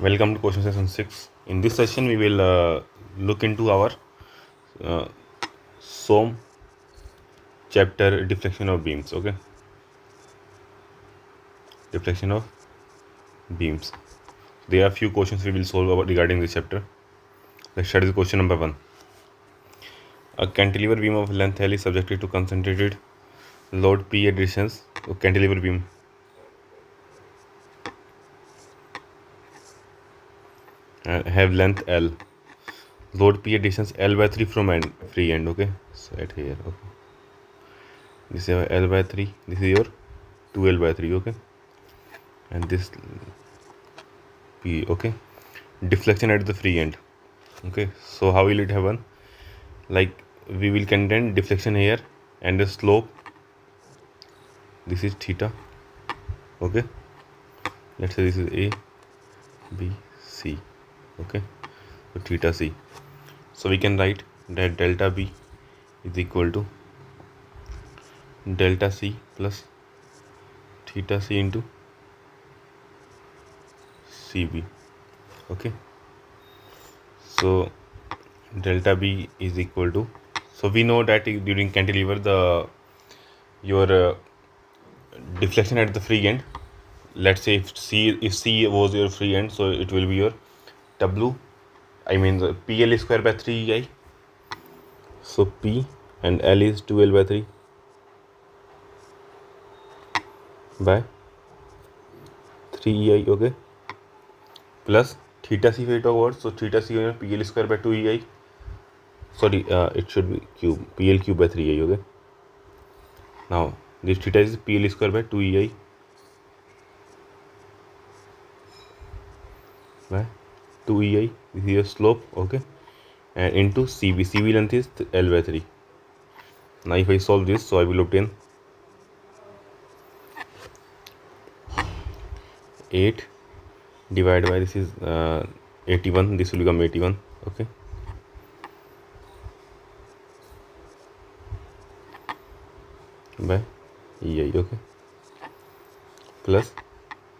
Welcome to question session 6. In this session, we will look into our uh, SOM chapter deflection of beams. Okay, deflection of beams. There are few questions we will solve regarding this chapter. Let's start with question number 1. A cantilever beam of length L is subjected to concentrated load P at distance. So cantilever beam have length L. Load P at distance L by 3 from free end. Okay, so at here. Okay, this is L by 3. This is your 2L by 3. Okay, and this P. Okay, deflection at the free end. Okay, so how will it happen? Like we will contend deflection here and the slope, this is theta. Okay, let's say this is A, B, C. Okay, so theta C. So we can write that delta B is equal to delta C plus theta C into CB. Okay, so delta B is equal to, so we know that during cantilever your deflection at the free end, let's say if C was your free end, so it will be your W, I mean the PL square by 3EI. So P and L is 2L by 3 by 3EI. Okay, plus theta C if we talk about, so theta C is PL square by 2EI. Sorry, it should be cube, PL cube by 3EI. Okay, now this theta is PL square by 2EI by 2EI. This is your slope. Okay, and into CB length is L by 3. Now if I solve this, so I will obtain 8 divided by, this is 81, this will become 81. Okay, by EI. Okay, plus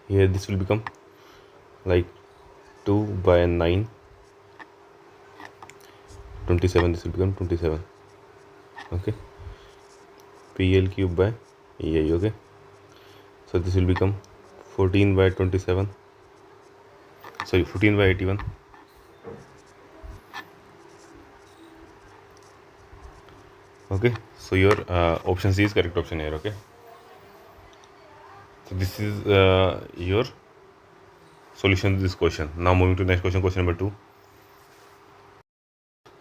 here this will become like 2 by 9, 27, this will become 27. Okay, PL cube by EI. Okay, so this will become 14 by 27, sorry 14 by 81. Okay, so your option C is correct option here. Okay, so this is your solution to this question. Now moving to next question, question number 2.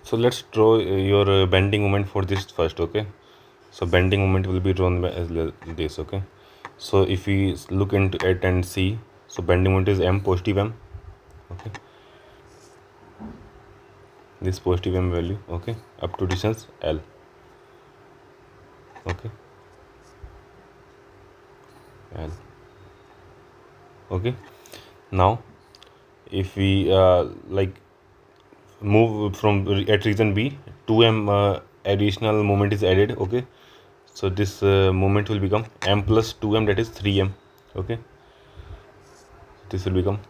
So let's draw your bending moment for this first. Okay, so bending moment will be drawn by as this. Okay, so if we look into it and see, so bending moment is M, positive M. Okay, this positive M value. Okay, up to distance L. Okay, L. Okay, now if we like move from at region B, 2M additional moment is added. Okay, so this moment will become M plus 2M, that is 3M. Okay, this will become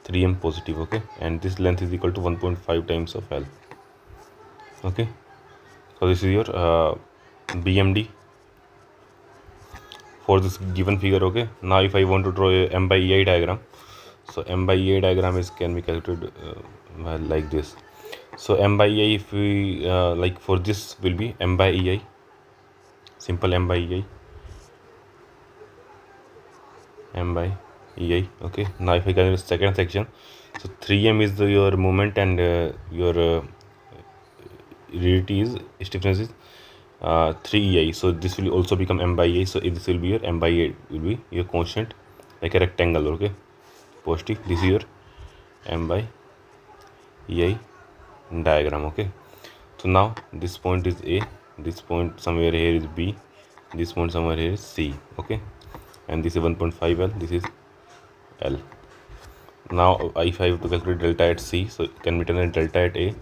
3M positive. Okay, and this length is equal to 1.5 times of L. Okay, so this is your BMD for this given figure. Okay, now if I want to draw a M by EI diagram, so M by EI diagram is can be calculated like this. So M by EI, if we like for this will be M by EI, simple M by EI, M by EI. Okay, now if I calculate the second section, so 3M is your moment and your rigidity is stiffness is 3EI. So this will also become M by EI. So this will be your M by EI will be your constant, like a rectangle. Okay, positive. This is your M by EI diagram. Okay, so now this point is A, this point somewhere here is B, this point somewhere here is C. Okay, and this is 1.5 L, this is L. Now if I have to calculate delta at C, so it can be written as delta at A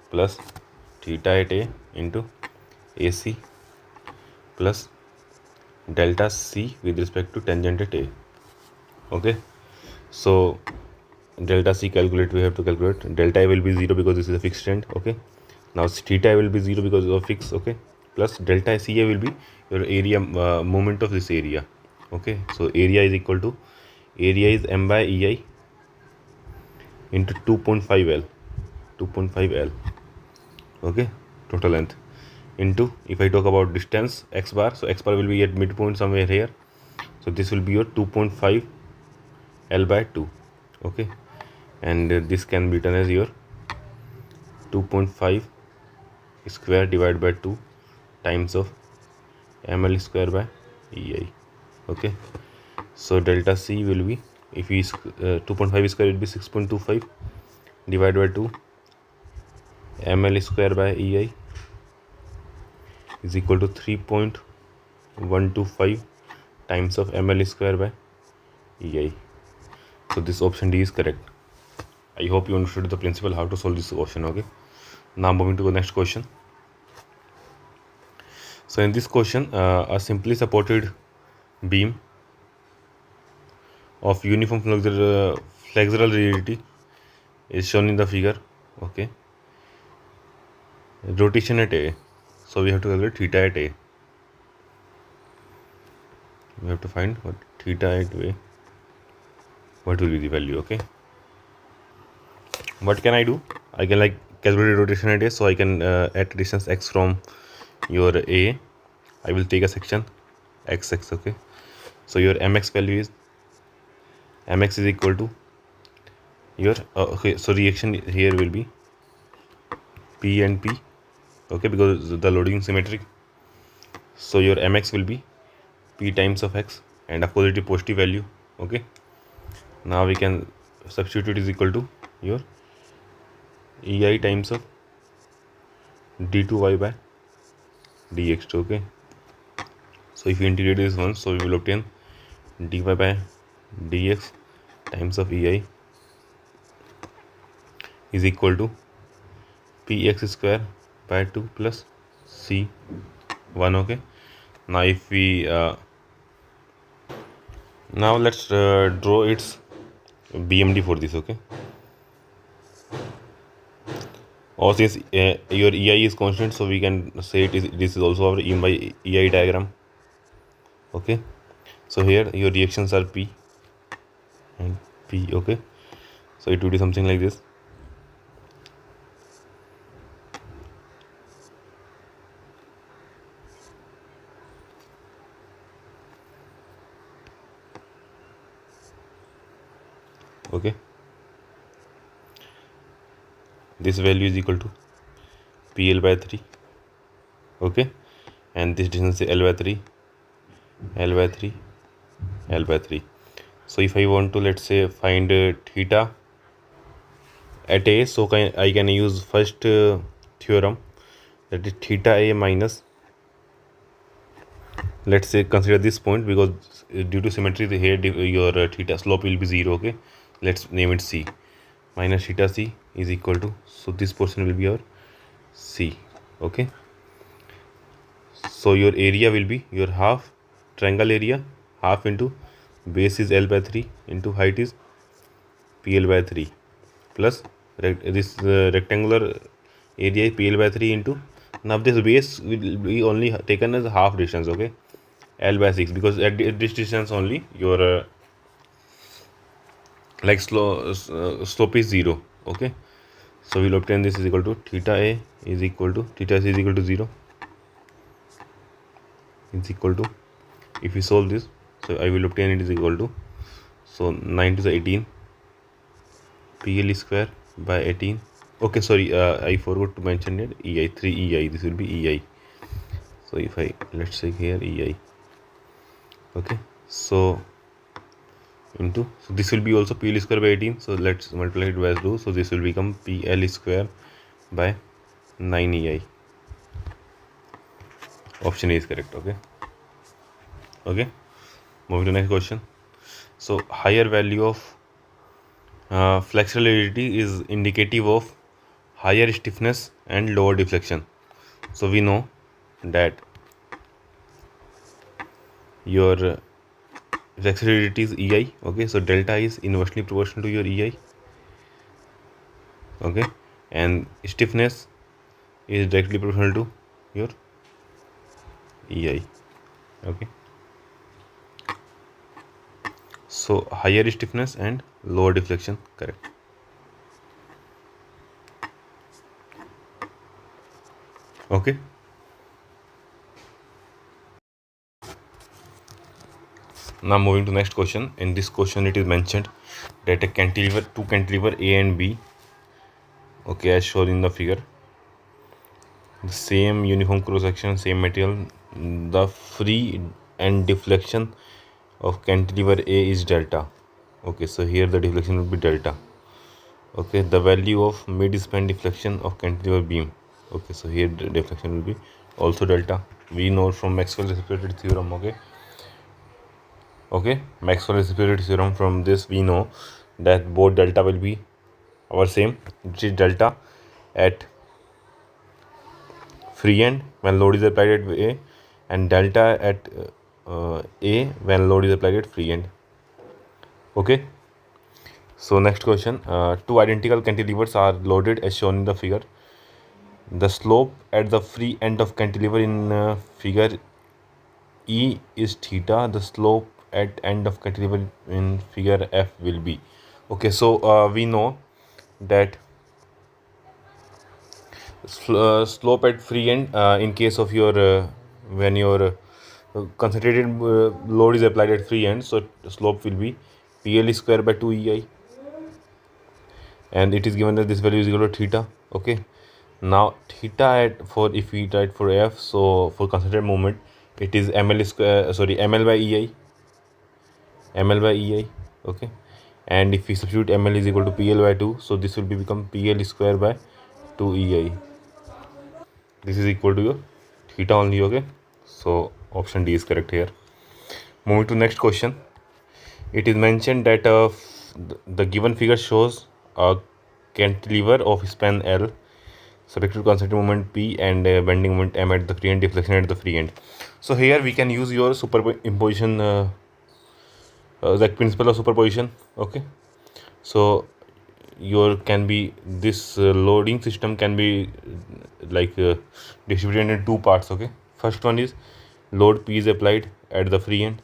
plus theta at A into AC plus delta C with respect to tangent at A. Okay, so delta C calculate, we have to calculate. Delta A will be 0 because this is a fixed end. Okay, now theta will be 0 because of fixed. Okay, plus delta CA will be your area, moment of this area. Okay, so area is equal to, area is m by EI into 2.5 L, 2.5 L. Okay, total length into, if I talk about distance x bar, so x bar will be at midpoint somewhere here, so this will be your 2.5 L by 2. Okay, and this can be written as your 2.5 square divided by 2 times of ml square by EI. Okay, so delta C will be, if we 2.5 square, it will be 6.25 divided by 2 ml square by EI is equal to 3.125 times of ml square by EI. So this option D is correct. I hope you understood the principle how to solve this question. Okay, now moving to the next question. So in this question, a simply supported beam of uniform flexural rigidity is shown in the figure. Okay, rotation at A, so we have to calculate theta at A. We have to find what theta at A, what will be the value. Okay, what can I do? I can like calculate rotation at A, so I can at distance x from your A, I will take a section xx. Okay, so your mx value is, mx is equal to your okay, so reaction here will be P and P. Okay, because the loading symmetric, so your mx will be P times of x and a positive value. Okay, now we can substitute is equal to your EI times of d2y by dx. Okay, so if you integrate this one, so we will obtain dy by dx times of EI is equal to px square by 2 plus c1. Okay, now if we now let's draw its BMD for this. Okay, or since your EI is constant, so we can say this is also our E by EI diagram. Okay, so here your reactions are P and P. Okay, so it will be something like this. Okay, this value is equal to PL by 3. Okay, and this distance is L by 3, L by 3, L by 3. So if I want to, let's say, find theta at A, so I can use first theorem, that is theta A minus, let's say consider this point, because due to symmetry here your theta slope will be 0. Okay, let's name it C, minus theta C is equal to, so this portion will be our C. Okay, so your area will be your half triangle area, half into base is L by 3 into height is PL by 3 plus this rectangular area is PL by 3 into, now this base will be only taken as half distance. Okay, L by 6, because at this distance only your like slope is 0. Okay, so we'll obtain this is equal to theta A is equal to, theta C is equal to 0 is equal to, if we solve this, so I will obtain it is equal to, so 9 to the 18 PL square by 18. Okay, sorry, I forgot to mention it, EI 3 EI, this will be EI. So if I, let's say here EI. Okay, so into, so this will be also PL square by 18, so let's multiply it by 2, so this will become PL square by 9 EI. Option A is correct. Okay, okay, moving to next question. So higher value of flexural rigidity is indicative of higher stiffness and lower deflection. So we know that your flexural rigidity is EI. Okay, so delta is inversely proportional to your EI. okay, and stiffness is directly proportional to your EI, okay. So higher stiffness and lower deflection, correct. Okay. Now moving to next question. In this question, it is mentioned that a cantilever, two cantilever A and B, okay, as shown in the figure, the same uniform cross section, same material, the free and deflection of cantilever A is delta. Okay, so here the deflection will be delta. Okay, the value of mid-span deflection of cantilever beam. Okay, so here the deflection will be also delta. We know from Maxwell's reciprocity theorem. Okay, Maxwell's reciprocity theorem. From this we know that both delta will be our same, which is delta at free end when load is applied at A, and delta at A when load is applied at free end. Okay, so next question. Two identical cantilevers are loaded as shown in the figure. The slope at the free end of cantilever in figure E is theta. The slope at end of cantilever in figure F will be. Okay, so we know that slope at free end in case of your when your concentrated load is applied at free end, so slope will be PL square by 2 EI, and it is given that this value is equal to theta. Okay, now theta at for if we write for F, so for concentrated moment it is ML square, sorry, ML by EI, ML by EI. Okay, and if we substitute ML is equal to PL by 2, so this will be become PL square by 2 EI. This is equal to your theta only. Okay, so option D is correct here. Moving to next question. It is mentioned that the given figure shows a cantilever of span L subject to concentric moment P and bending moment M at the free end, deflection at the free end. So here we can use your superimposition, like principle of superposition. Okay, so your can be this loading system can be like distributed in two parts. Okay, first one is load P is applied at the free end.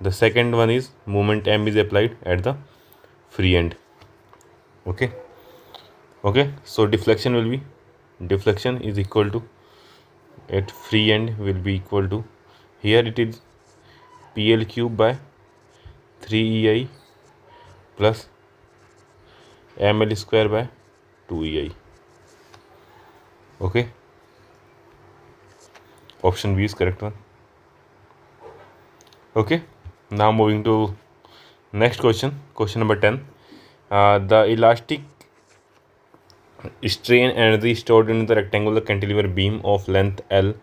The second one is moment M is applied at the free end. Okay, so deflection will be, deflection is equal to at free end will be equal to, here it is PL cube by 3 EI plus ML square by 2 EI. Okay, option B is correct one. Okay, now moving to next question, question number 10. The elastic strain energy stored in the rectangular cantilever beam of length L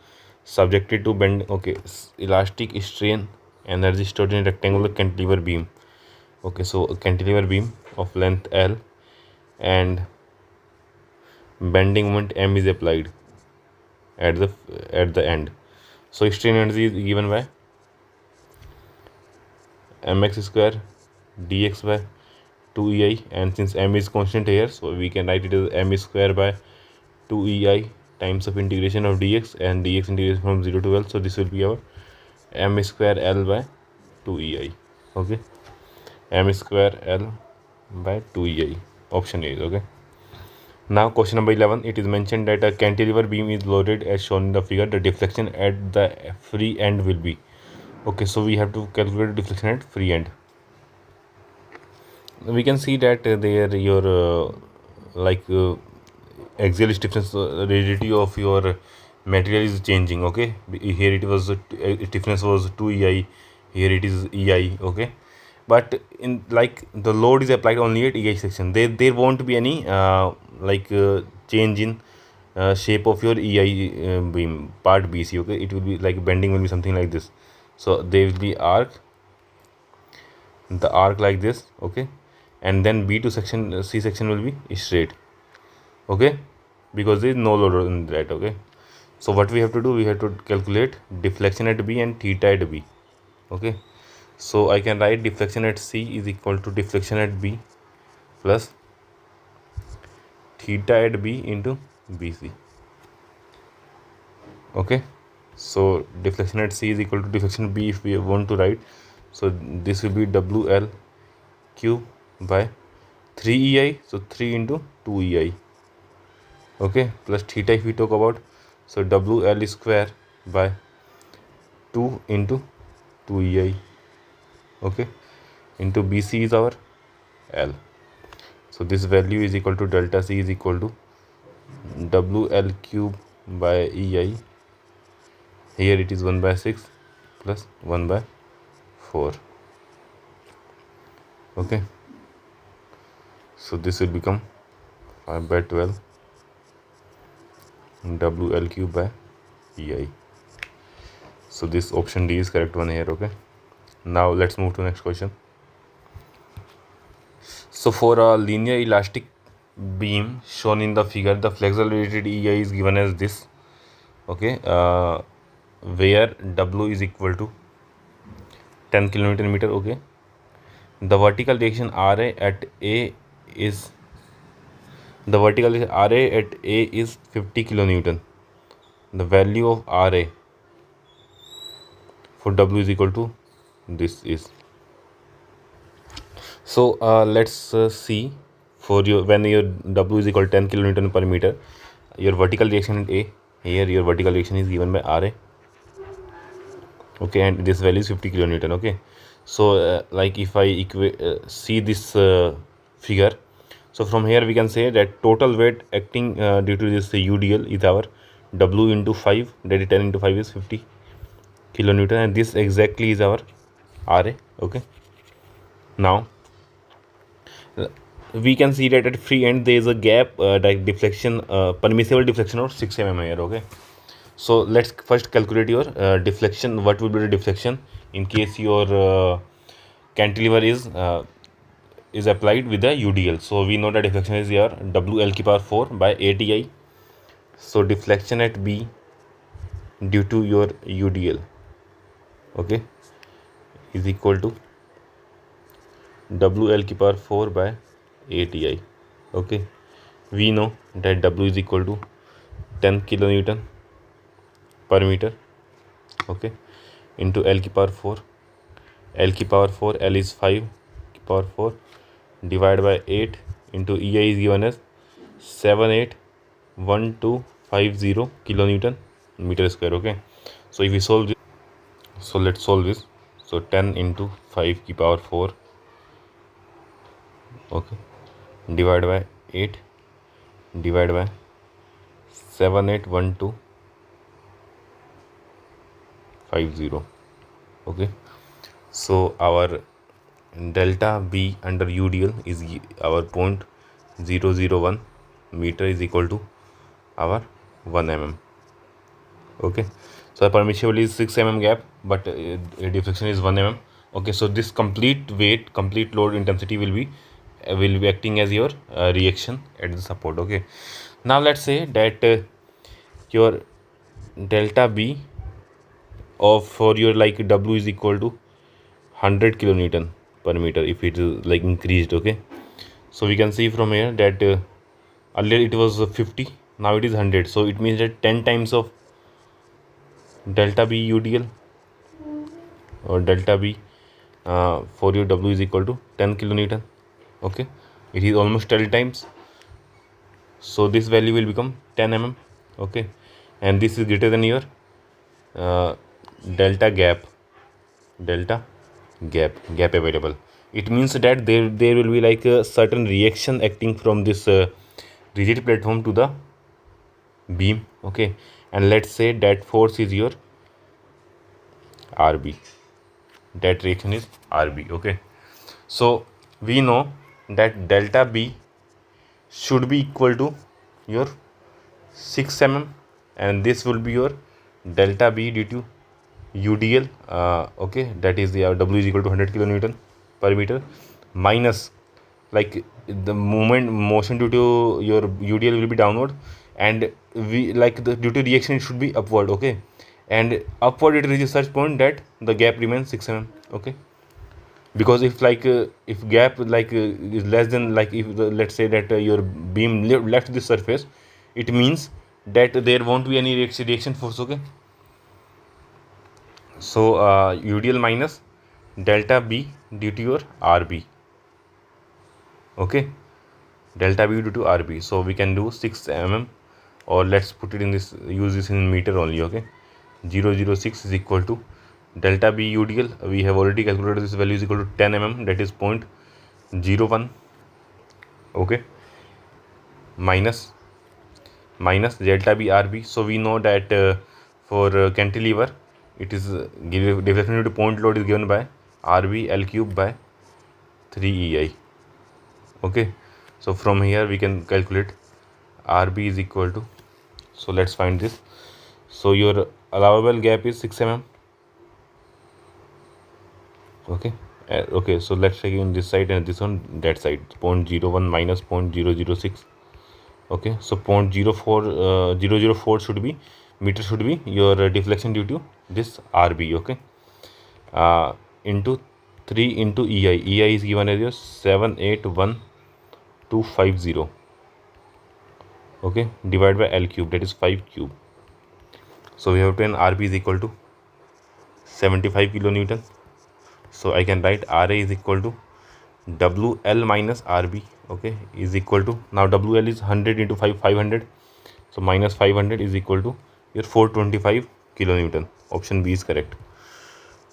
subjected to bend. Okay, elastic strain energy stored in rectangular cantilever beam. Okay, so a cantilever beam of length L and bending moment M is applied at the end. So strain energy is given by mx square dx by 2 EI, and since M is constant here, so we can write it as M square by 2 EI times of integration of dx, and dx integration from 0 to L, so this will be our M square L by 2 EI. Okay, M square L by 2 EI, option A is okay. Now question number 11, it is mentioned that a cantilever beam is loaded as shown in the figure. The deflection at the free end will be. Okay, so we have to calculate deflection at free end. We can see that there your axial stiffness rigidity of your material is changing. Okay, here it was stiffness was 2 EI, here it is EI. Okay, but in like the load is applied only at EI section, there won't be any change in shape of your EI beam part BC. Okay, it will be like bending will be something like this, so there will be the arc like this. Okay, and then B to section, C section will be straight. Okay, because there is no load in that. Okay, so what we have to do, we have to calculate deflection at B and theta at B. Okay, so I can write deflection at C is equal to deflection at B plus theta at B into BC. Okay, so deflection at C is equal to deflection B if we want to write. So this will be WL cube by 3EI, so 3 into 2EI. Okay, plus theta if we talk about, so WL square by 2 into 2EI. Okay, into BC is our L. So this value is equal to delta C is equal to WL cube by EI. Here it is 1 by 6 plus 1 by 4. Okay, so this will become 5 by 12 WL cube by EI. So this option D is correct one here. Okay, now let's move to next question. So for a linear elastic beam shown in the figure, the flexural rated EI is given as this. Okay, where W is equal to 10 kilonewton meter. Okay, the vertical reaction RA at A is 50 kilonewton. The value of RA for W is equal to this is. So let's see, for your when your W is equal to 10 kilonewton per meter, your vertical reaction at A, here your vertical reaction is given by RA. Okay, and this value is 50 kilonewton. Okay, so like if I see this figure, so from here we can say that total weight acting due to this UDL is our W into 5, that is 10 into 5 is 50 kilonewton, and this exactly is our RA. Okay, now we can see that at free end there is a gap, like deflection, permissible deflection of 6 mm here. Okay, so let's first calculate your deflection. What will be the deflection in case your cantilever is applied with the UDL? So we know that deflection is your WL की power 4 by ATI. So deflection at B due to your UDL, okay, is equal to WL की power 4 by ATI. Okay, we know that W is equal to 10 kilonewton per meter. Okay, into L की power 4. L की power 4, L is 5 की power 4 divided by 8 into EI is given as 781250 kilonewton meter square. Okay, so if we solve this, so let's solve this. So 10 into 5 की power 4, okay, divided by 8 divided by 781250. Okay, so our delta B under UDL is our 0.001 meter is equal to our 1 mm. Okay, so the permissible is 6 mm gap, but deflection is 1 mm. Okay, so this complete weight, complete load intensity will be acting as your reaction at the support. Okay, now let's say that your delta B of for your like W is equal to 100 kilonewton per meter if it is like increased. Okay, so we can see from here that earlier it was 50, now it is 100, so it means that 10 times of delta B UDL or delta B for your W is equal to 10 kilonewton. Okay, it is almost 10 times, so this value will become 10 mm. Okay, and this is greater than your delta gap available. It means that there will be like a certain reaction acting from this rigid platform to the beam. Okay, and let's say that force is your RB, that reaction is RB. Okay, so we know that delta B should be equal to your 6 mm, and this will be your delta B due to UDL. Okay, that is the W is equal to 100 kilonewton per meter minus like the motion due to your UDL will be downward, and we like the due to reaction it should be upward. Okay, and upward it reaches such point that the gap remains 6 mm. Okay, because if gap is less than, if let's say that your beam left the surface, it means that there won't be any reaction force. Okay, so UDL minus delta B due to your RB. Okay, delta B due to RB. So we can do 6 mm, or let's put it in this, use this in meter only. Okay, 006 is equal to delta B UDL. We have already calculated this value is equal to 10 mm, that is 0.01. Okay, minus delta B RB. So we know that for cantilever, it is deflection due to point load is given by RB L cube by 3 EI. Okay, so from here we can calculate RB is equal to, so let's find this. So your allowable gap is 6 mm. Okay, okay, so let's take in this side and this one that side, 0.01 minus 0.006. Okay, so 0.004 should be meter, should be your deflection due to this RB. Okay, into 3 into EI is given as your 781,250. Okay, divided by L cube, that is 5 cube. So we have to, RB is equal to 75 kilonewton. So I can write RA is equal to WL minus RB. Okay, is equal to, now WL is 100 into 500, so minus 500 is equal to your 425 kilonewton. Option B is correct,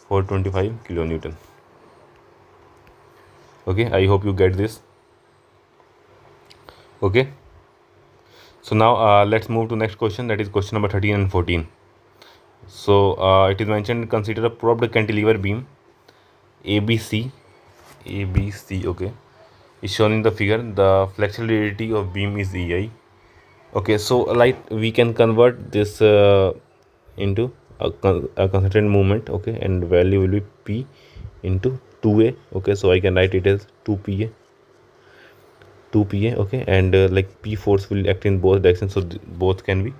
425 kilonewton. Okay, I hope you get this. Okay, so now let's move to next question, that is question number 13 and 14. So it is mentioned, consider a probed cantilever beam ABC. Okay, is shown in the figure. The flexibility of beam is EI. Okay, so like we can convert this into a concentrated movement. Okay, and value will be P into 2A. Okay, so I can write it as 2PA. Okay, and like P force will act in both directions, so both can be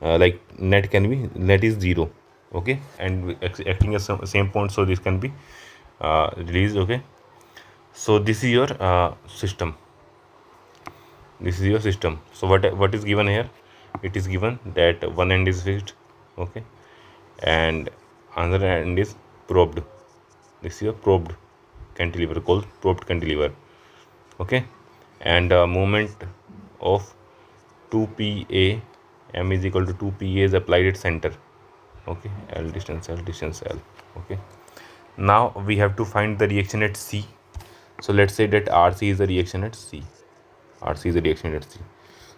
like net is 0. Okay, and acting as same point, so this can be released. Okay, so this is your system. So what is given here? It is given that one end is fixed. Okay, and another end is probed. This is a probed cantilever, called probed cantilever. Okay, and moment of 2PA, M is equal to 2PA is applied at center. Okay, L distance L. Okay, now we have to find the reaction at C. So let's say that RC is the reaction at C.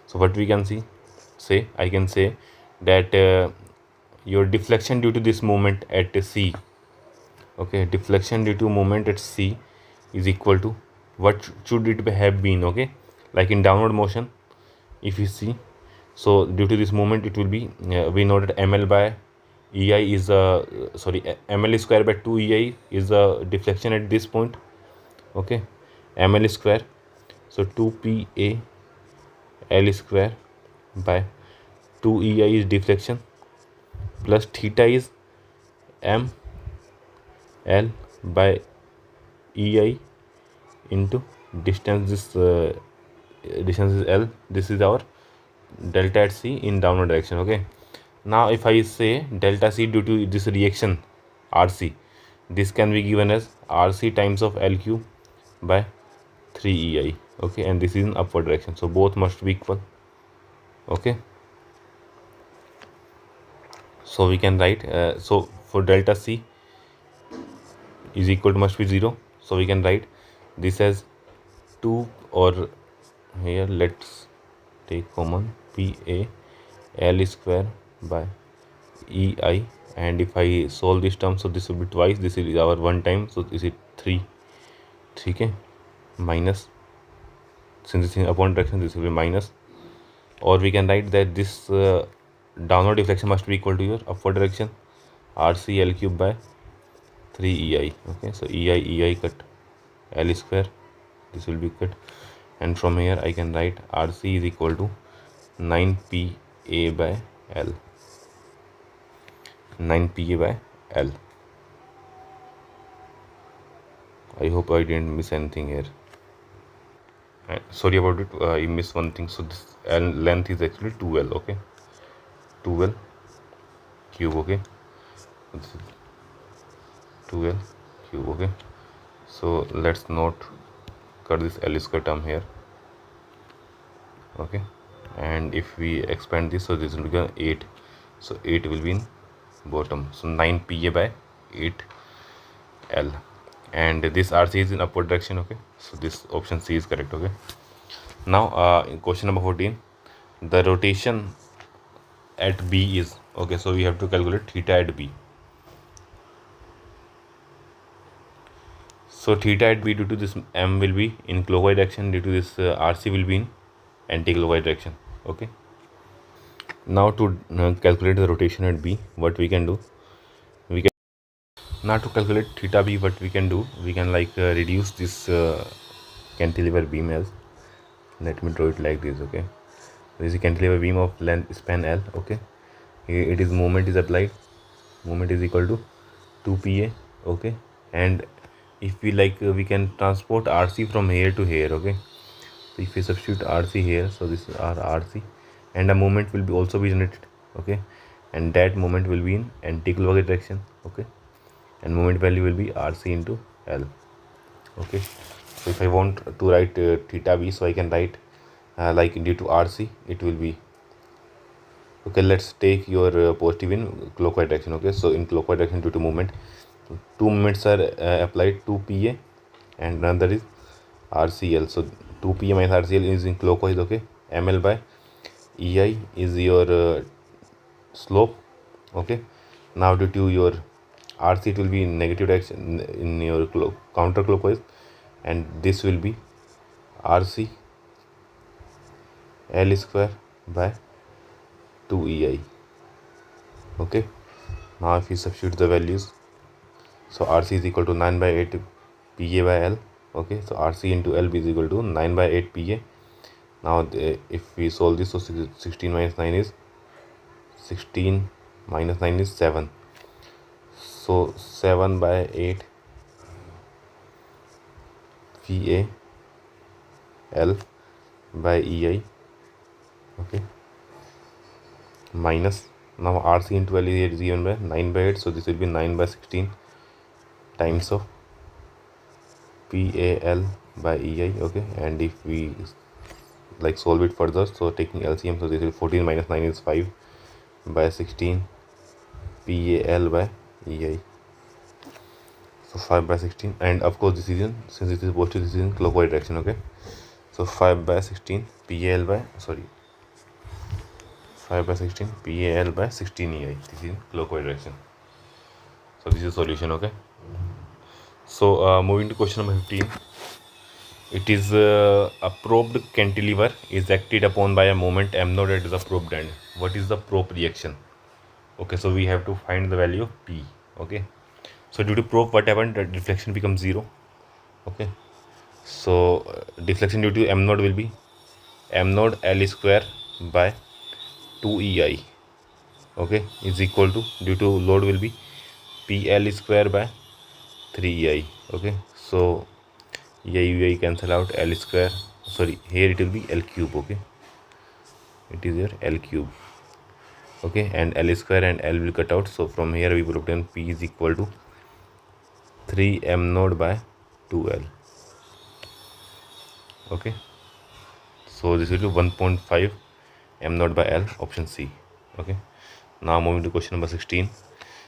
So what we can say, I can say that your deflection due to this moment at C. Okay, deflection due to moment at C is equal to, what should it have been? Okay, like in downward motion, if you see, so due to this moment it will be, we know that ML by EI is ML square by 2 EI is the deflection at this point. Okay, ML square, so 2PA L square by 2 EI is deflection, plus theta is M L by EI into distance. This distance is L. This is our delta at C in downward direction. Okay, now if I say delta C due to this reaction RC, this can be given as RC times of L cube by 3 EI. Okay, and this is in upward direction, so both must be equal. Okay, so we can write, so for delta C is equal to, must be 0, so we can write this as 2, or here let's take common, PA L square by EI, and if I solve this term, so this will be twice, this is our one time, so this is 3. Okay, minus, since this is upward direction, this will be minus, or we can write that this downward deflection must be equal to your upward direction, RC L cube by 3 EI. Okay, so EI cut L square, this will be cut, and from here I can write RC is equal to 9PA by L. I hope I didn't miss anything here. Sorry about it, I missed one thing. So this length is actually 2L, okay, 2L cube, okay, this is 2L cube, okay. So let's not cut this L square term here, okay. And if we expand this, so this will become 8, so 8 will be in bottom, so 9 PA by 8 L, and this RC is in upward direction, okay. So this option C is correct, okay. Now in question number 14, the rotation at B is, okay, so we have to calculate theta at B. So theta at B, due to this M will be in clockwise direction, due to this RC will be in anti-clockwise direction, okay. Now to calculate the rotation at B, what we can do, we can, now to calculate theta B, what we can do, we can like reduce this cantilever beam as, let me draw it like this, okay. This is a cantilever beam of length span L, okay. Here it is, moment is applied, moment is equal to 2 PA, okay. And if we like we can transport RC from here to here, okay. So if we substitute RC here, so this is our RC, and a moment will be also be generated, okay, and that moment will be in anti-clockwise direction, okay, and moment value will be RC into L, okay. So if I want to write theta B, so I can write like due to RC it will be, okay, let's take your positive in clockwise direction, okay. So in clockwise direction, due to movement, two moments are applied, 2 PA and another is RCL. So 2 PA minus RCL is in clockwise, okay. ML by EI is your slope, okay. Now due to your RC, it will be in negative direction in your counterclockwise, and this will be RC L square by 2 EI, okay. Now if you substitute the values, so RC is equal to 9 by 8 PA by L, okay. So RC into L is equal to 9 by 8 PA. Now if we solve this, so 16 minus 9 is 16 minus 9 is 7, so 7 by 8 PA L by EI, okay, minus, now RC into L is given by 9 by 8, so this will be 9 by 16 times of PAL by EI, okay. And if we like solve it further, so taking LCM, so this is 14 minus 9 is 5 by 16 PAL by EI, so 5 by 16, and of course this is in, since this is positive, this is in clockwise direction, okay. So 5 by 16 PAL by, sorry, 5 by 16 PAL by 16 EI, this is in clockwise direction. So this is solution, okay. So moving to question number 15, it is a probed cantilever is acted upon by a moment m naught at the probed end. What is the probe reaction? Okay, so we have to find the value of P, okay. So due to probe, what happened, the deflection becomes 0, okay. So deflection due to m naught will be m naught L square by 2 EI, okay, is equal to, due to load will be PL square by 3 EI, okay. So EI cancel out, L square, sorry, here it will be L cube, okay, it is your L cube, okay, and L square and L will cut out, so from here we will obtain P is equal to 3 m naught by 2L, okay. So this will be 1.5 m naught by L, option C, okay. Now moving to question number 16.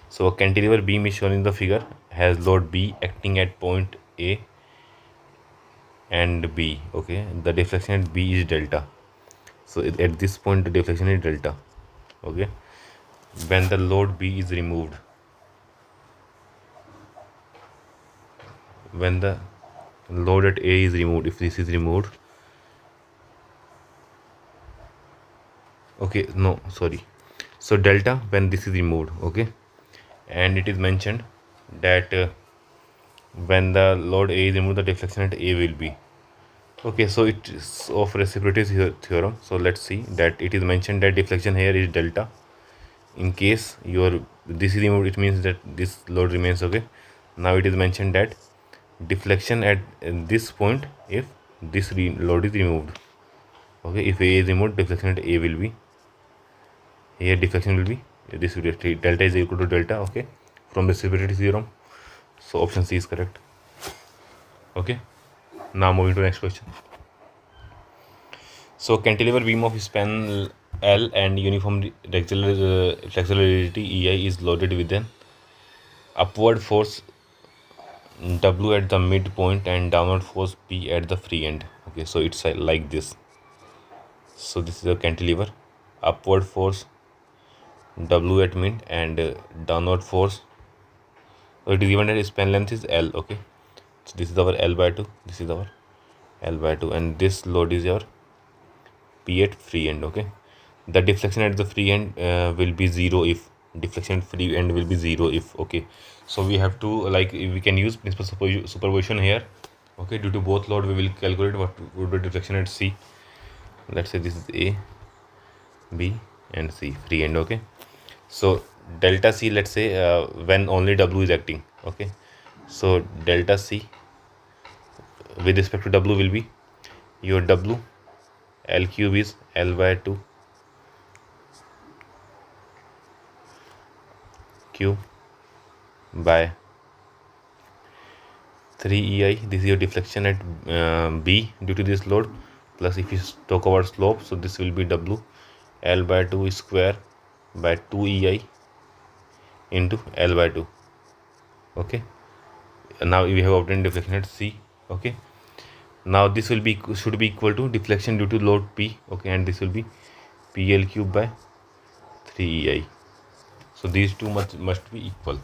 So a cantilever beam is shown in the figure, has load B acting at point A and B, okay. The deflection at B is delta, so at this point the deflection is delta, okay. When the load B is removed, when the load at A is removed, if this is removed, okay, no, sorry, so delta when this is removed, okay. And it is mentioned that when the load A is removed, the deflection at A will be, okay. So it is of reciprocity theorem. So let's see that it is mentioned that deflection here is delta. In case your this is removed, it means that this load remains, okay. Now it is mentioned that deflection at this point if this load is removed. Okay, if A is removed, deflection at A will be, here deflection will be, this will be delta is equal to delta. Okay, from the reciprocity theorem. So option C is correct. Okay, now moving to next question. So cantilever beam of span L and uniform flexularity EI is loaded with an upward force W at the midpoint and downward force P at the free end. Okay, so it's like this. So this is a cantilever, upward force W at mid and downward force. So it is given that span length is L. Okay, so this is our L by 2, this is our L by 2, and this load is your P at free end. Okay, the deflection at the free end will be 0 if deflection at free end will be 0 if. Okay, so we have to, like, we can use principal superposition here. Okay, due to both load we will calculate what would be deflection at C. Let's say this is A, B and C, free end. Okay, so delta C, let's say when only W is acting. Okay, so delta C with respect to W will be your W, L cube is L by 2 Q by 3 EI. This is your deflection at B due to this load, plus if you talk about slope, so this will be W L by 2 square by 2 EI into L by 2. Okay, now we have obtained deflection at C. Okay, now this will be, should be equal to deflection due to load P. Okay, and this will be PL cube by 3 EI. So these two must be equal.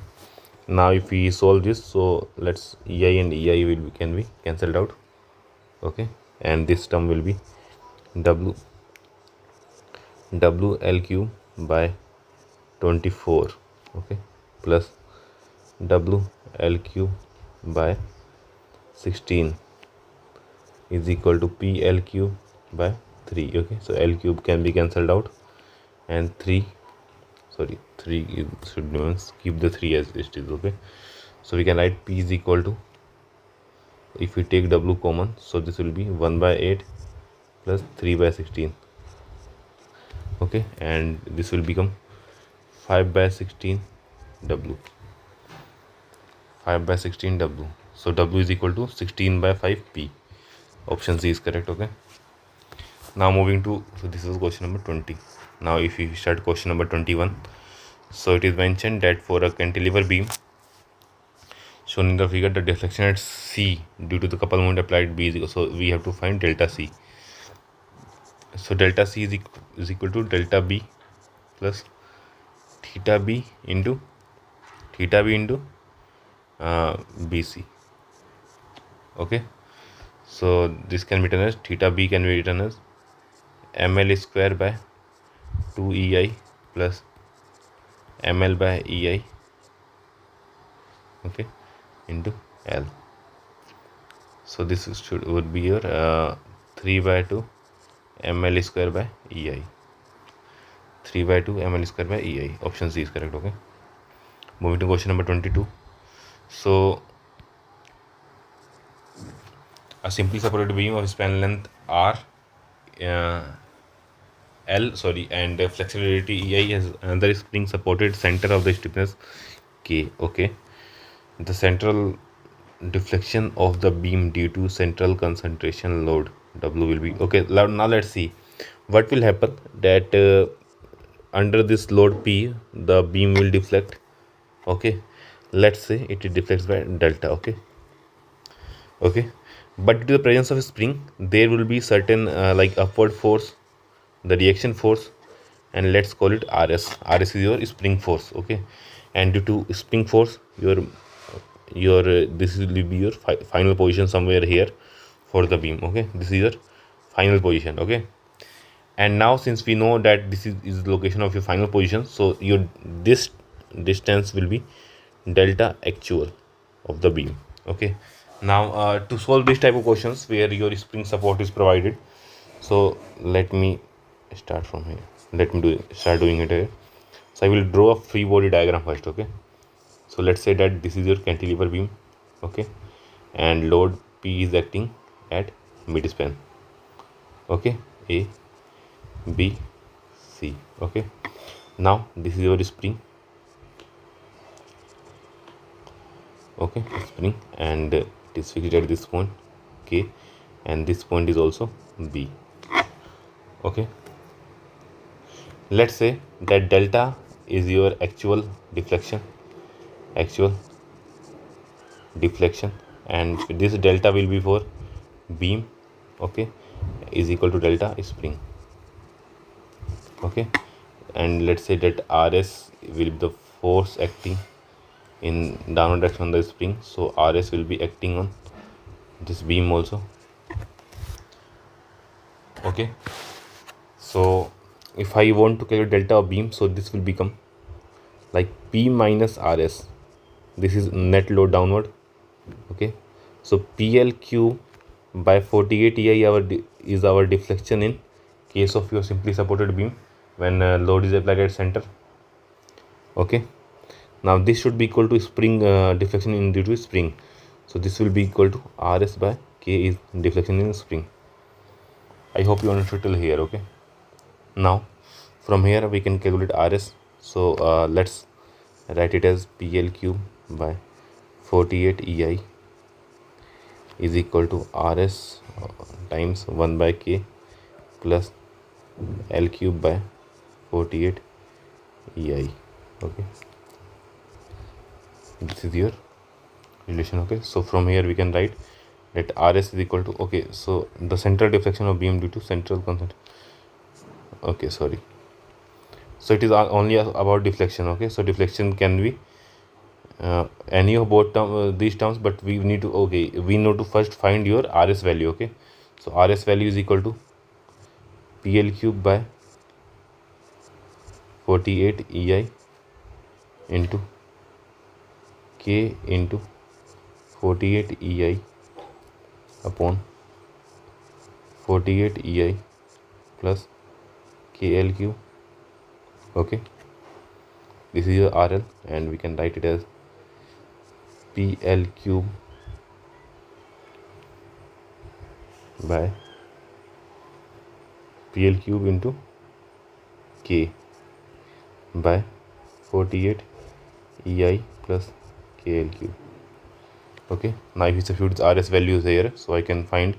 Now if we solve this, so let's EI and EI can be cancelled out. Okay, and this term will be W L cube by 24. Okay, plus W L cube by 16 is equal to P L cube by 3. Okay, so L cube can be cancelled out, and 3 should keep the 3 as it is. Okay, so we can write P is equal to, if we take W common, so this will be 1 by 8 plus 3 by 16. Okay, and this will become 5 by 16 W. 5 by 16 W. So W is equal to 16 by 5 P. Option C is correct. Okay, now moving to, so this is question number 20. Now if we start question number 21, so it is mentioned that for a cantilever beam shown in the figure, the deflection at C due to the couple moment applied B is equal, so we have to find delta C. So delta C is equal to delta B plus theta B into BC. Okay, so this can be written as, theta B can be written as ML square by 2 EI plus ML by EI. Okay, into L. So this would be your 3 by 2 ML square by EI. 3 by 2 ML square by EI. Option C is correct. Okay, moving to question number 22. So a simply supported beam of span length R, and flexibility EI has another spring supported center of the stiffness K. Okay, the central deflection of the beam due to central concentration load W will be. Okay, now let's see what will happen, that under this load P the beam will deflect. Okay, let's say it deflects by delta. Okay, but due to the presence of a spring, there will be certain like upward force, the reaction force, and let's call it RS. RS is your spring force. Okay, and due to spring force, your this will be your final position somewhere here for the beam. Okay, this is your final position. Okay, and now since we know that this is the location of your final position, so your this distance will be delta actual of the beam. Okay, now to solve this type of questions where your spring support is provided, so let me start from here. Let me start doing it here. So I will draw a free body diagram first. Okay, so let's say that this is your cantilever beam. Okay, and load P is acting at mid span. Okay, A, B, C. Okay, now this is your spring. Okay, spring, and it is fixed at this point K, and this point is also B. Okay, let's say that delta is your actual deflection, actual deflection, and this delta will be for beam. Okay, is equal to delta spring. Okay, and let's say that RS will be the force acting in downward direction on the spring, so RS will be acting on this beam also. Okay, so if I want to calculate delta of beam, so this will become like P minus RS. This is net load downward. Okay, so PLQ by 48 EI is our deflection in case of your simply supported beam when load is applied at center. Okay, now this should be equal to spring deflection in due to spring, so this will be equal to RS by K is deflection in spring. I hope you understood till here. Okay, now from here we can calculate RS, so let's write it as PL cube by 48 EI is equal to RS times 1 by K plus L cube by 48 EI. Okay, this is your relation. Okay, so from here we can write that RS is equal to, okay, so the central deflection of beam due to central constant. Okay, sorry, so it is only about deflection. Okay, so deflection can be any of both these terms, but we need to, okay, we need to first find your RS value. Okay, so RS value is equal to PL cube by 48 EI into K into 48 EI upon 48 EI plus KL cube. Okay, this is your RL, and we can write it as PL cube by PL cube into K by 48 EI plus KL cube. Okay, now if you substitute RS values here, so I can find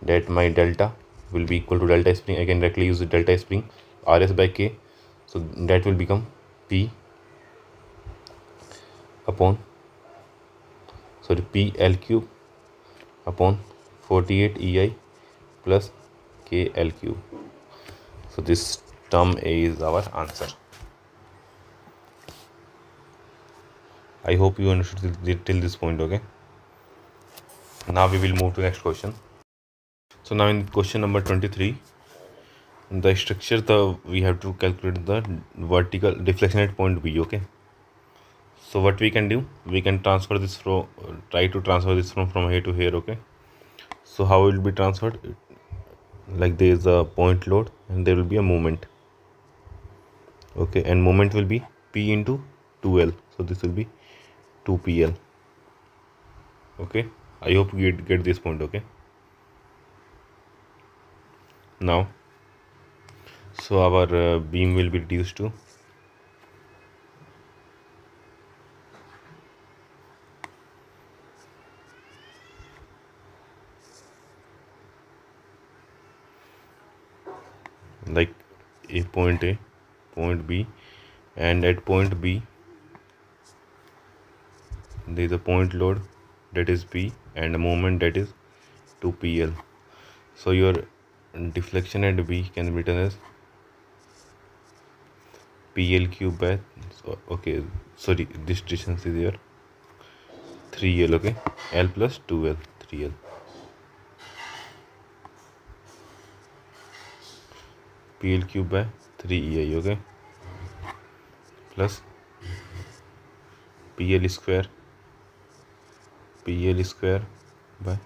that my delta will be equal to delta spring. I can directly use the delta spring RS by K, so that will become P upon, sorry, PL cube upon 48 EI plus KL cube. So this term is our answer. I hope you understood till this point. Okay, now we will move to next question. So now in question number 23, the structure, we have to calculate the vertical deflection at point B. Okay, so what we can do, we can transfer this from, try to transfer this from here to here. Okay, so how it will be transferred, like there is a point load and there will be a moment. Okay, and moment will be P into 2L, so this will be 2PL. Okay, I hope you get this point. Okay, now so our beam will be reduced to like a, point B, and at point B there is a point load that is P and a moment that is 2PL. So your deflection at B can be written as PL cube by, so, okay, sorry, this distance is here 3L. Okay, L plus 2L, 3L. PL cube by 3EI. Okay, plus PL square by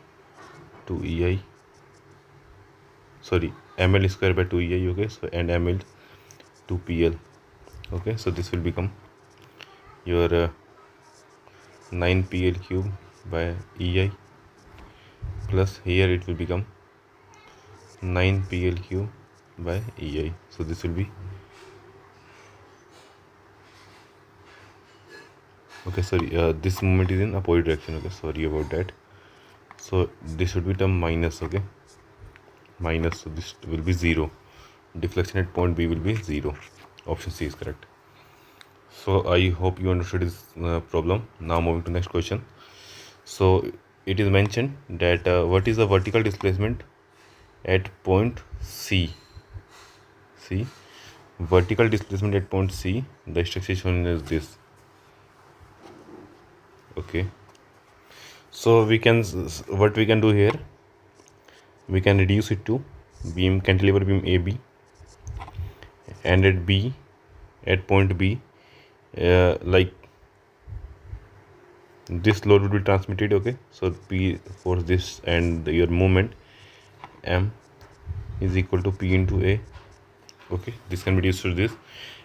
2EI, sorry, ML square by 2EI. Okay, so and ML 2PL. Okay, so this will become your 9PL cube by EI plus here it will become 9 PLQ by EI. So this will be, okay, sorry, this moment is in opposite direction, okay, sorry about that. So this should be term minus, okay, minus, so this will be 0. Deflection at point B will be 0. Option C is correct. So I hope you understood this problem. Now moving to next question. So it is mentioned that what is the vertical displacement at point C? See, vertical displacement at point C, the structure shown is this. Okay, so we can, what we can do here, we can reduce it to beam, cantilever beam AB, and at B, at point B, like this load will be transmitted, okay, so P for this and your movement M is equal to P into A, okay, this can be reduced to this,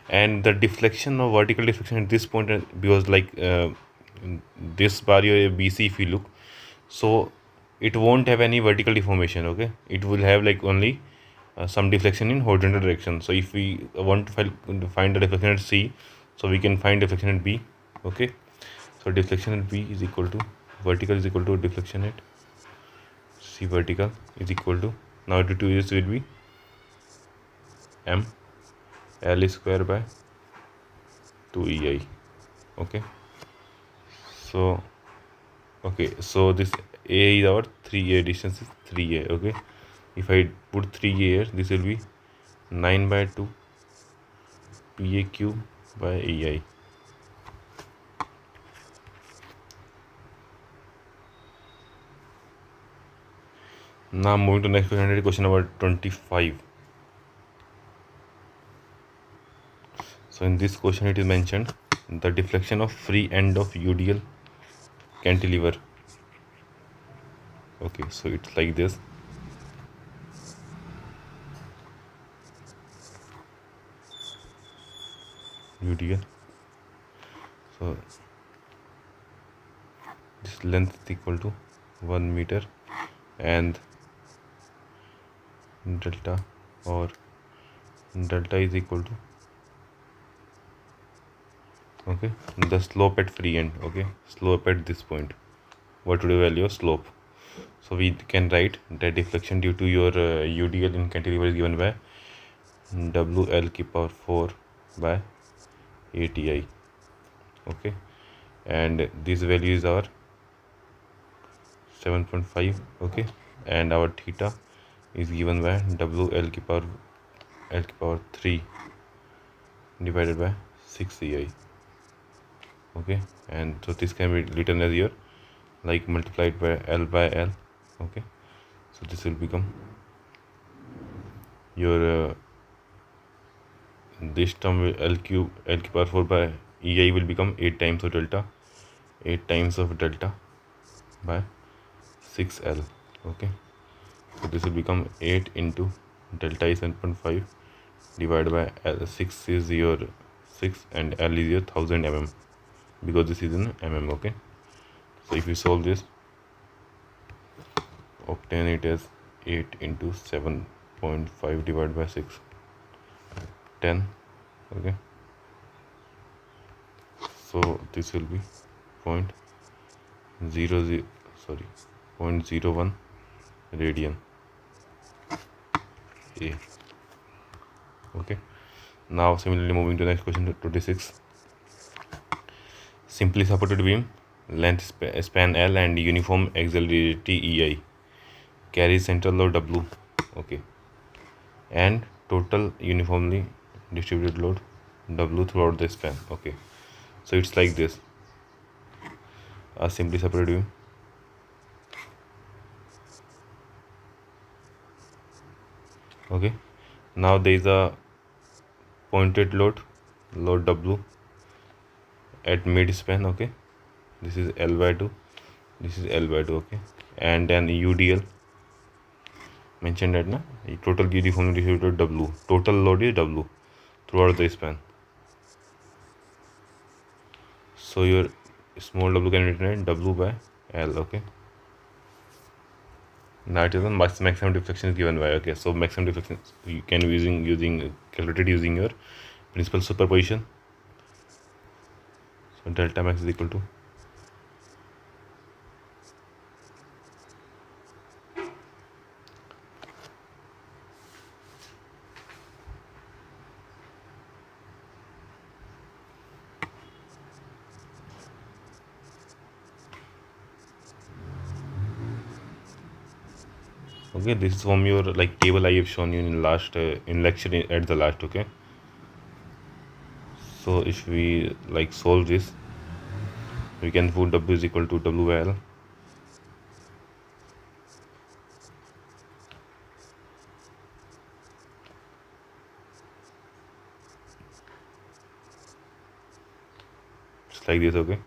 and the deflection of vertical deflection at this point, because like this barrier BC, if you look, so it won't have any vertical deformation, okay, it will have like only some deflection in horizontal direction. So if we want to find the deflection at C, so we can find deflection at B, okay, so deflection at B is equal to, vertical is equal to deflection at C vertical is equal to, now the two is will be M L square by 2 EI, okay. So okay, so this A is our 3A, distance is 3A, okay. If I put 3A here, this will be 9 by 2 PAQ by EI. Now moving to next question, question number 25. So in this question it is mentioned the deflection of free end of UDL cantilever. Okay, so it's like this. UDL. So this length is equal to 1 meter and delta, or delta is equal to, okay, the slope at free end, okay, slope at this point, what would be the value of slope? So we can write that deflection due to your UDL in cantilever is given by WL की power 4 by ATI, okay, and this value is our 7.5, okay, and our theta is given by WL की power 3 divided by 6 EI, okay, and so this can be written as your like multiplied by L by L, okay, so this will become your this term will L cube L की power 4 by EI will become 8 times of delta, 8 times of delta by 6L, okay, so this will become 8 into delta is 7.5 divided by L, 6 is your 6 and L is your 1000 mm, because this is in mm, okay. So if you solve this, obtain it as 8 into 7.5 divided by 6, 10, okay, so this will be 0.01 radian A, okay. Now similarly moving to the next question, 26. Simply supported beam, length span L and uniform axillary EI, carries central load W, okay, and total uniformly distributed load W throughout the span, okay. So it's like this, a simply supported beam, okay. Now there is a pointed load W at mid span, okay, this is L by 2, this is L by 2, okay, and then UDL mentioned that na total uniformly distributed W, total load is W throughout the span. So your small w can be written W by L, okay. Now it is on maximum deflection is given by, okay, so maximum deflection you can using calculated using your principal superposition. So delta max is equal to okay, this is from your like table I have shown you in last in lecture at the last, okay. So if we like solve this, we can put W is equal to WL just like this, okay.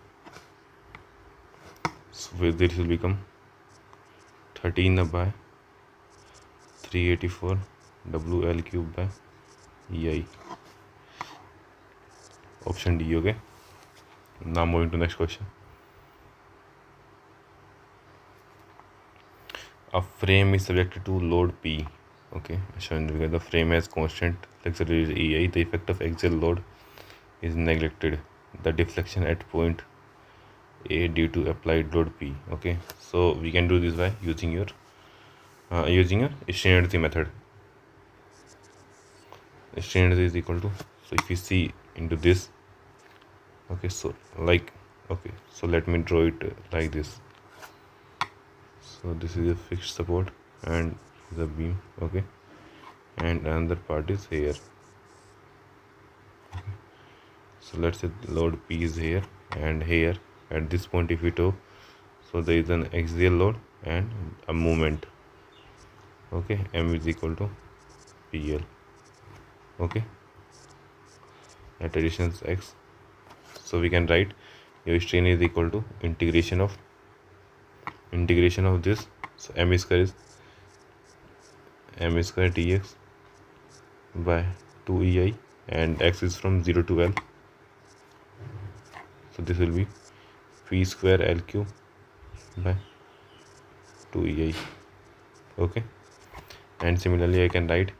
So with this will become 13 by 384 WL cube by EI, option D, okay. Now moving to next question. A frame is subjected to load P, okay, shown because the frame has constant acceleration EI, the effect of axial load is neglected, the deflection at point A due to applied load P, okay. So we can do this by using your strain energy method. Strain energy is equal to, so if you see into this, okay, so like, okay, so let me draw it like this. So this is a fixed support and the beam, okay, and another part is here, okay. So let's say load P is here, and here at this point if we tow, so there is an axial load and a movement, okay. M is equal to PL, okay, at additions X. So we can write your strain is equal to integration of this, so M square dx by 2 EI, and X is from 0 to L, so this will be P square L cube by 2 EI, okay. And similarly I can write,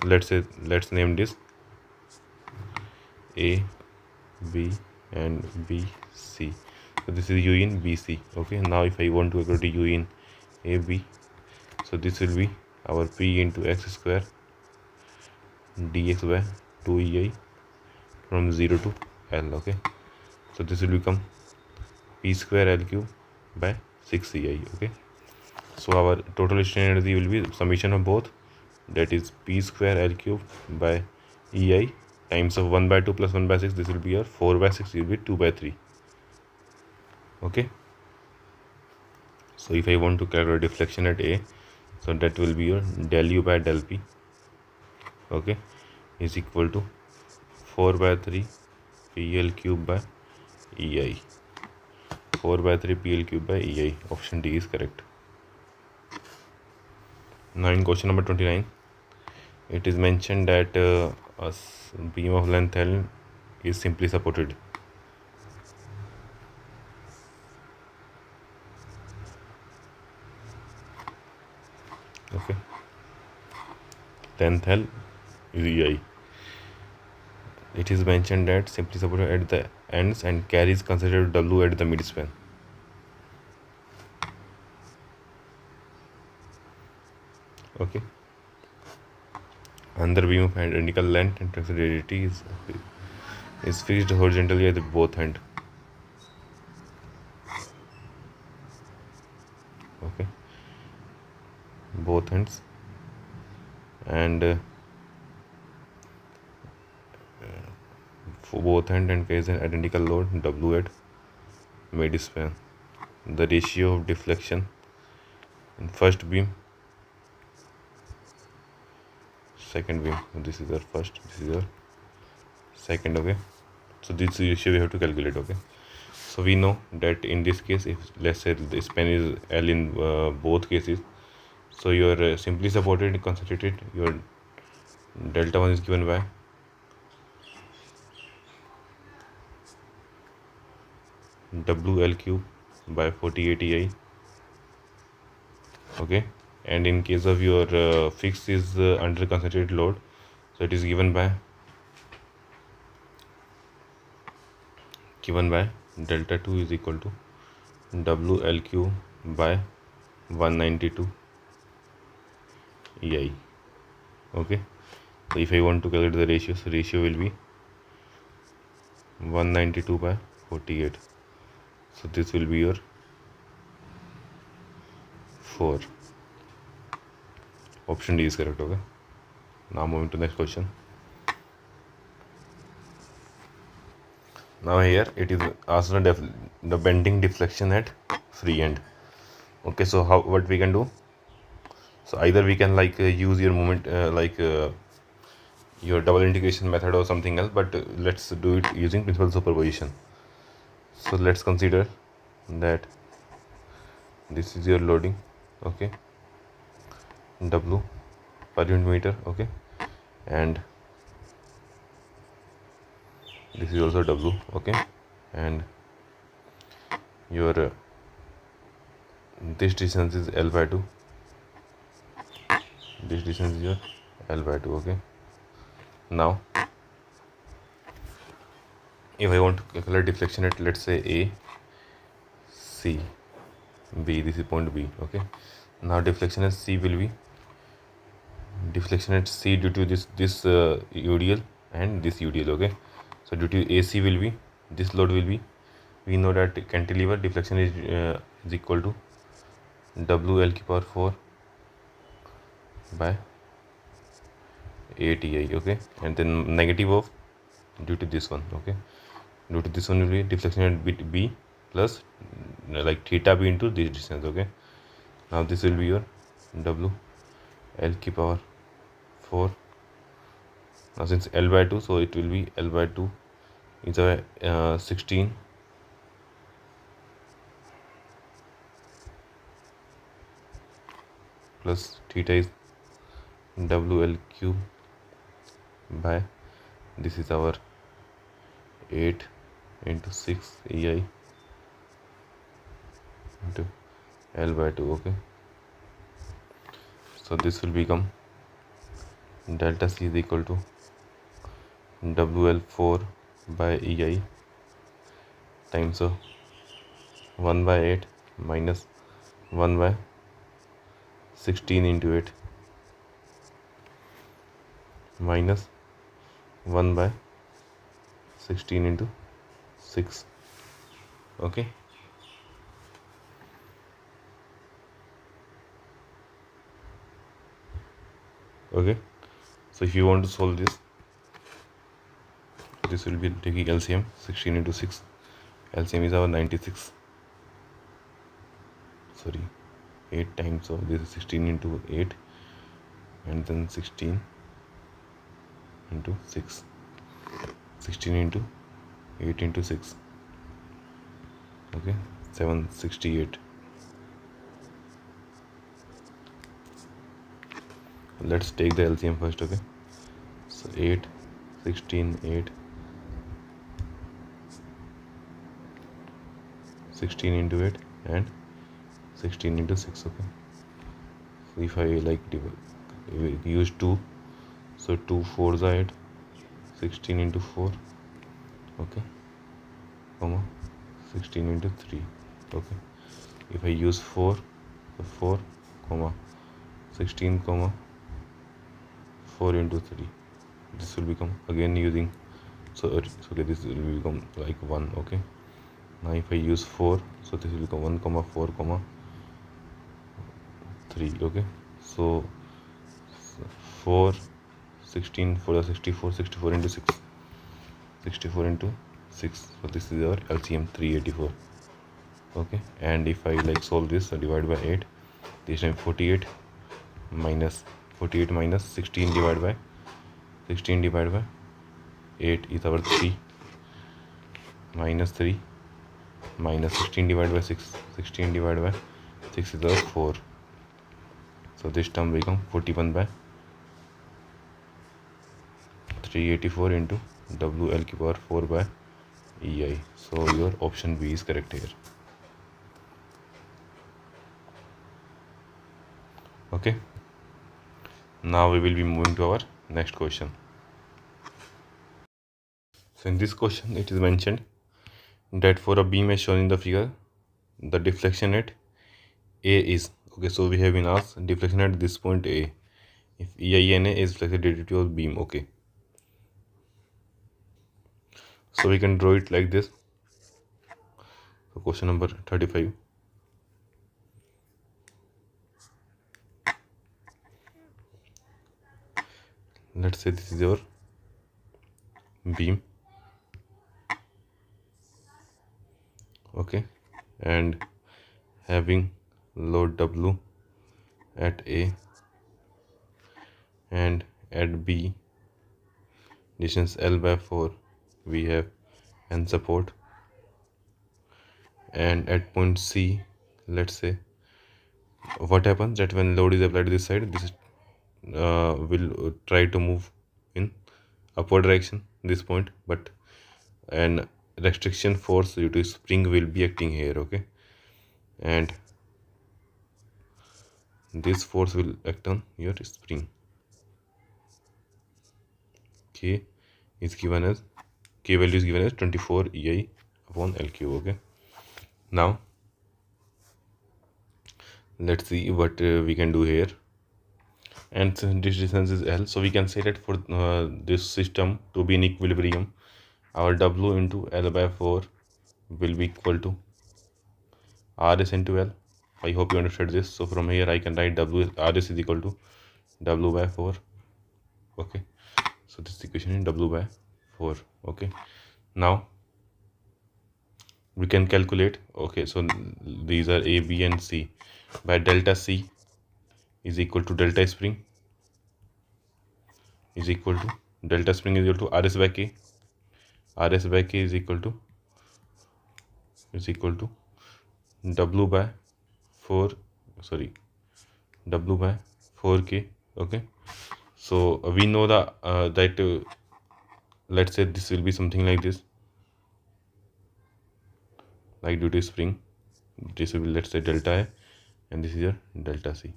let's name this A, B and B, C. So this is U in BC, okay. Now if I want to calculate U in AB, so this will be our P into X square dx by 2 EI from 0 to L, okay. So this will become P square L cube by 6 EI, okay. So our total strain energy will be summation of both, that is P square L cube by EI times of 1 by 2 plus 1 by 6, this will be your 4 by 6, will be 2 by 3, okay. So if I want to calculate deflection at A, so that will be your del U by del P, okay, is equal to 4 by 3 PL cube by EI, 4 by 3 PL cube by EI, option D is correct. Now in question number 29, it is mentioned that a beam of length L is simply supported. Okay, length L is EI. It is mentioned that simply supported at the ends and carries considered W at the midspan. Okay, under beam of identical length and rigidity is fixed horizontally at both ends. Okay, both ends, and for both ends and carries an identical load W at midspan. The ratio of deflection in first beam, second beam, this is our first, this is our second, okay. So this ratio we have to calculate, okay. So we know that in this case, if let's say the span is L in both cases, so your simply supported concentrated, your delta 1 is given by WL cube by 48 EI Okay, and in case of your fixed is under concentrated load, so it is given by delta 2 is equal to WLQ by 192 EI. Okay, so if I want to calculate the ratio, so ratio will be 192 by 48. So this will be your 4. Option D is correct. Okay, now moving to next question. Now here it is asked the bending deflection at free end. Okay, so what we can do, so either we can like use your moment your double integration method or something else, but let's do it using principal superposition. So let's consider that this is your loading, okay, W per unit meter, okay, and this is also W, okay, and your this distance is L by 2, this distance is your L by 2, okay. Now if I want to calculate deflection at, let's say, A, C, B, this is point B, okay. Now deflection at C will be deflection at C due to this UDL and this UDL, okay. So due to AC will be, this load will be, we know that cantilever deflection is equal to WL power 4 by 8 EI, okay, and then negative of due to this one, okay. Due to this one will be deflection at bit B plus like theta B into this distance, okay. Now this will be your W L power 4. Now since L by 2, so it will be L by 2 is a 16 plus theta is WL cube by, this is our 8 into 6 EI into L by 2, okay. So this will become delta C is equal to WL4 by EI times of 1 by 8 minus 1 by 16 into 8 minus 1 by 16 into 6, okay. Okay, so if you want to solve this will be taking LCM. 16 into 6, LCM is our 96, sorry, 8 times, so this is 16 into 8 and then 16 into 6, 16 into 8 into 6, okay, 768. Let's take the LCM first, okay. So 8, 16, 8, 16 into 8 and 16 into 6, okay. So if I like use 2, so 2 4s are 8, 16 into 4, okay, comma 16 into 3, okay. If I use 4, so 4 comma 16 comma 4 into 3, this will become again using, so okay, this will become like 1, okay. Now if I use 4, so this will become 1 comma 4 comma 3, okay. So 4, 16 for the 64, 64 into 6, 64 into 6, so this is our LCM 384, okay. And if I like solve this, so divide by 8, this time 48 minus 16 divided by 8 is our 3 minus 3 minus 16 divided by 6, 16 divided by 6 is our 4. So this term become 41 by 384 into WL power 4 by EI. So your option B is correct here. Okay, now we will be moving to our next question. So in this question it is mentioned that for a beam as shown in the figure, the deflection at A is, okay, so we have been asked deflection at this point A, if EINA is flexibility of beam. Okay, so we can draw it like this. So question number 35. Let's say this is your beam, okay, and having load W at A and at B distance L by 4 we have and support, and at point C, let's say what happens that when load is applied to this side, this will try to move in upward direction this point, but an restriction force due to spring will be acting here. Okay, and this force will act on your spring. K is given as K value is given as 24 EI upon L cube. Okay, now let's see what we can do here. And since this distance is L, so we can say that for this system to be in equilibrium, our W into L by 4 will be equal to RS into L. I hope you understood this. So from here I can write RS is equal to W by 4. Okay, so this equation is W by 4. Okay, now we can calculate. Okay, so these are A, B and C by delta C is equal to delta spring is equal to delta spring is equal to RS by K. RS by K is equal to W by 4, sorry, W by 4K. Okay, so we know the that let's say this will be something like this, like due to spring this will be, let's say, delta A, and this is your delta C.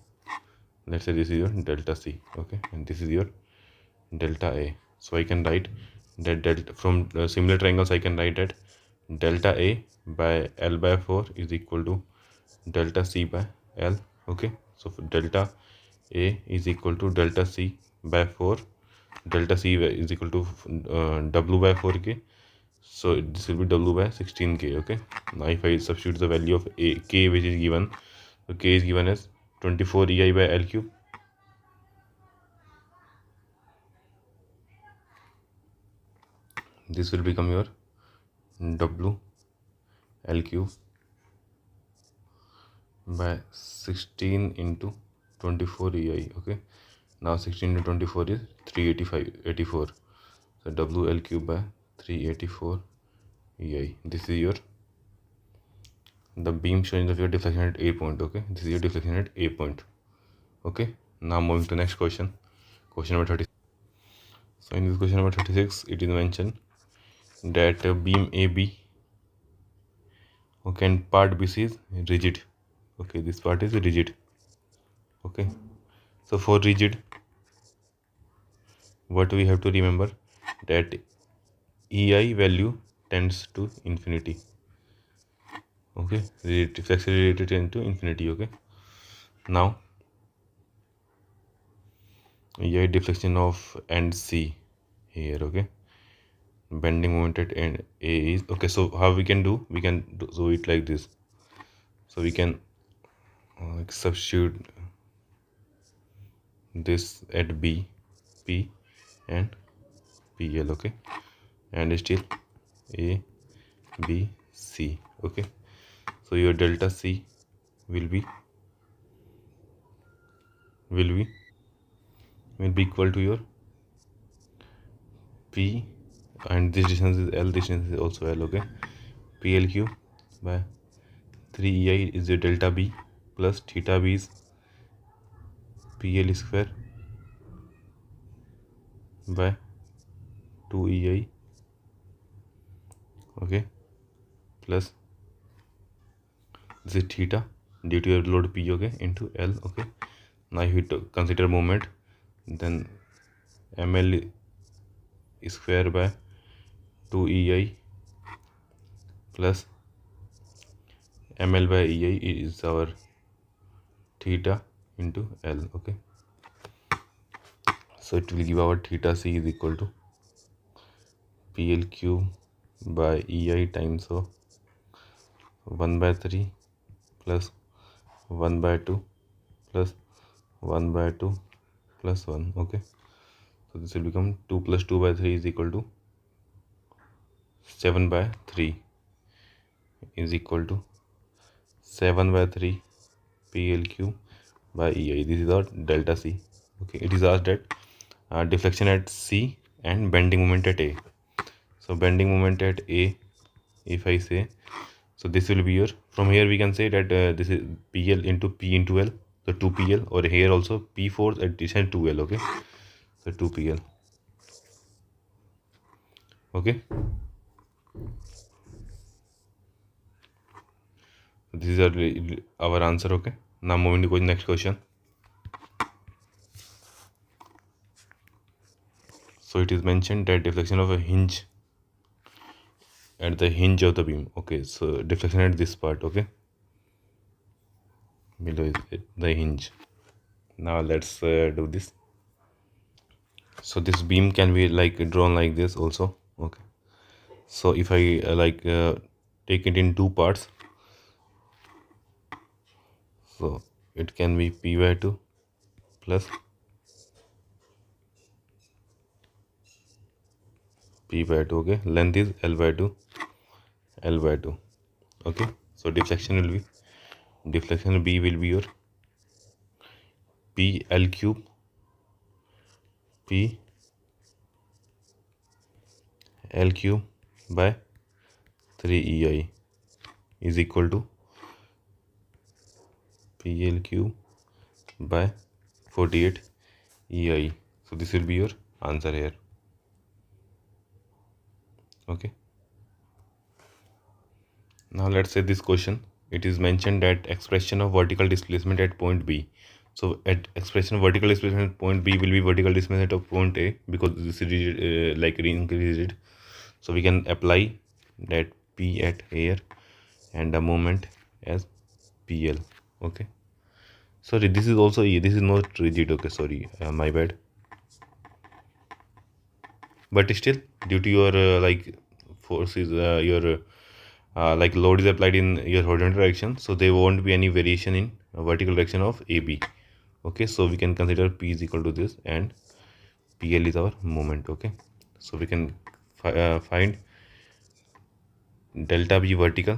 Let's say this is your delta C. Okay, and this is your delta A. So I can write that delta from similar triangles I can write that delta A by L by 4 is equal to delta C by L. Okay, so for delta A is equal to delta C by 4, delta C is equal to W by 4K, so this will be W by 16K. Okay, now if I substitute the value of K which is given, so K is given as 24 EI by L cube. This will become your W L cube by 16 into 24 EI. Okay, now 16 into 24 is 384. So W L cube by 384 EI. This is your the beam showing of your deflection at A point. Okay, this is your deflection at A point. Okay, now moving to next question, question number 30. So in this question number 36 it is mentioned that beam AB, okay, and part BC is rigid. Okay, this part is rigid. Okay, so for rigid what we have to remember that EI value tends to infinity. Okay, flexure related into infinity. Okay, now EI deflection of end C here. Okay, bending moment at end A is, okay, so how we can do, so it like this. So we can substitute this at B, P and PL. Okay, and still A, B, C. Okay, so your delta C will be equal to your P, and this distance is L, this distance is also L. Okay, PL cube by 3 EI is your delta B plus theta B is PL square by 2 EI. Okay, plus this is theta due to your load P. Okay, into L. Okay, Now if we consider moment, then ml square by 2 ei plus ml by ei is our theta into L. Okay, so it will give our theta c is equal to PL cube by ei times of 1 by 3 plus 1 by 2 plus 1 by 2 plus 1. Okay, so this will become 2 plus 2 by 3 is equal to 7 by 3 is equal to 7 by 3 PL cube by ei. This is our delta c. Okay, it is asked that deflection at C and bending moment at A. So bending moment at A, if I say, so this will be your, from here we can say that this is PL into P into L, so 2PL, or here also P force addition 2L. Okay, so 2PL. Okay, this is our answer. Okay, now moving to the next question. So it is mentioned that deflection of a hinge at the hinge of the beam. Okay, so deflection at this part. Okay, below is the hinge. Now let's do this. So this beam can be like drawn like this also. Okay, so if I take it in two parts, so it can be P by 2 plus P by 2. Okay, length is L by 2, L by 2. Okay, so deflection B will be your P L cube P L cube by 3 EI is equal to PL cube by 48 EI. So this will be your answer here. Okay, now let's say this question. It is mentioned that expression of vertical displacement at point B. So at expression of vertical displacement at point B will be vertical displacement of point A, because this is like increased. So we can apply that P at here and the moment as PL. Okay, sorry, this is also E, this is not rigid. Okay, sorry, my bad. But still, due to your like forces, your like load is applied in your horizontal direction, so there won't be any variation in vertical direction of AB. Okay, so we can consider P is equal to this and PL is our moment. Okay, so we can find delta B vertical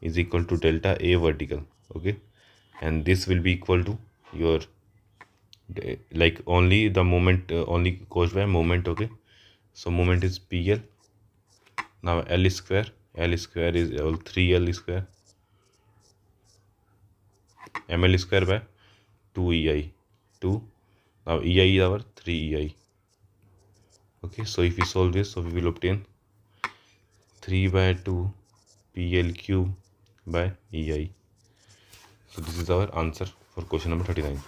is equal to delta A vertical. Okay, and this will be equal to your like only the moment only caused by moment. Okay, so moment is PL. Now L square is 3L square ML square by 2 EI 2. Now EI is our 3 EI. Okay, so if we solve this, so we will obtain 3 by 2 PL cube by EI. So this is our answer for question number 39.